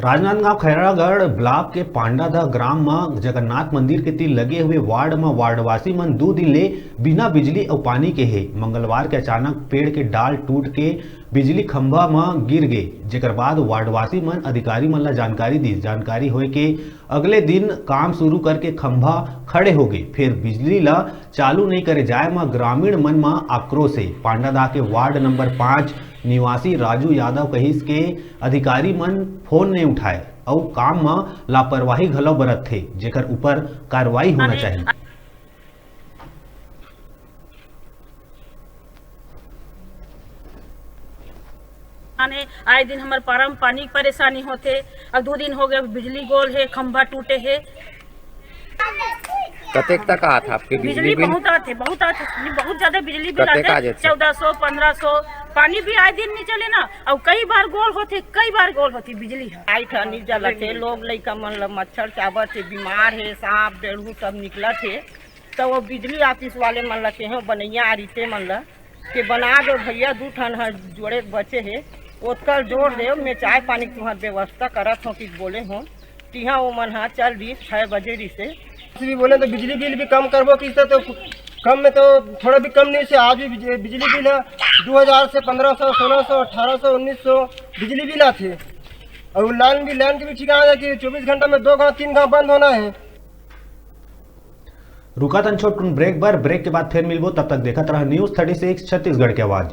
Rajnandgaon Khairagarh block के पांडादा ग्राम में जगन्नाथ मंदिर के तीर लगे हुए वार्ड में वार्डवासी मन 2 दिन ले बिना बिजली और पानी के है। मंगलवार के अचानक पेड़ के डाल टूट के बिजली खंभा में गिर गए, जेकर बाद वार्डवासी मन अधिकारी मन ला जानकारी दी। जानकारी होए के अगले दिन काम शुरू करके खंभा खड़े हो गए, फिर बिजली ला चालू नहीं करे जाए में ग्रामीण मन में आक्रोश है। पांडादा के वार्ड नंबर 5 निवासी राजू यादव कहिस के अधिकारी मन फोन नहीं उठाए और काम में लापरवाही घलो बरत थे, जेकर ऊपर कार्रवाई होना चाहिए। आए दिन हमारे पारम पानी की परेशानी होते। अब 2 दिन हो गए बिजली गोल है, खंभा टूटे है। कतेक तक आत आपके बिजली बहुत आते, बहुत ज्यादा बिजली बिल आते। 1400-1500 पानी भी आए दिन नहीं चले ना। और कई बार गोल होती बिजली आई था नहीं जला थे। लोग लइका मन मच्छर चाबत थे, बीमार है, सांप डेढ़ू सब निकला थे। तो वो बिजली ऑफिस वाले मन ला के बनैया आरिते मन ला के बना दो भैया, 2 ठन जोड़े बचे है ओतकर जोड़ दे। मैं चाय पानी तुम्हार व्यवस्था करत हूँ कि बोले हूँ तिहा वो मन चल रही 6 बजे रही से भी बोले तो बिजली बिल भी कम करबो कि तो कम में तो थोड़ा भी कम नहीं से। आज भी बिजली बिल है 2000 से 1500, 1600, 1800, 1900 बिजली बिल आते। और लाइन की भी ठिकाना है कि 24 घंटा में 2 घंटा 3 घंटा बंद होना है। रुका तन छोट ब्रेक के बाद फिर मिलबो, तब तक देखत रहा न्यूज़ 36 छत्तीसगढ़ की आवाज।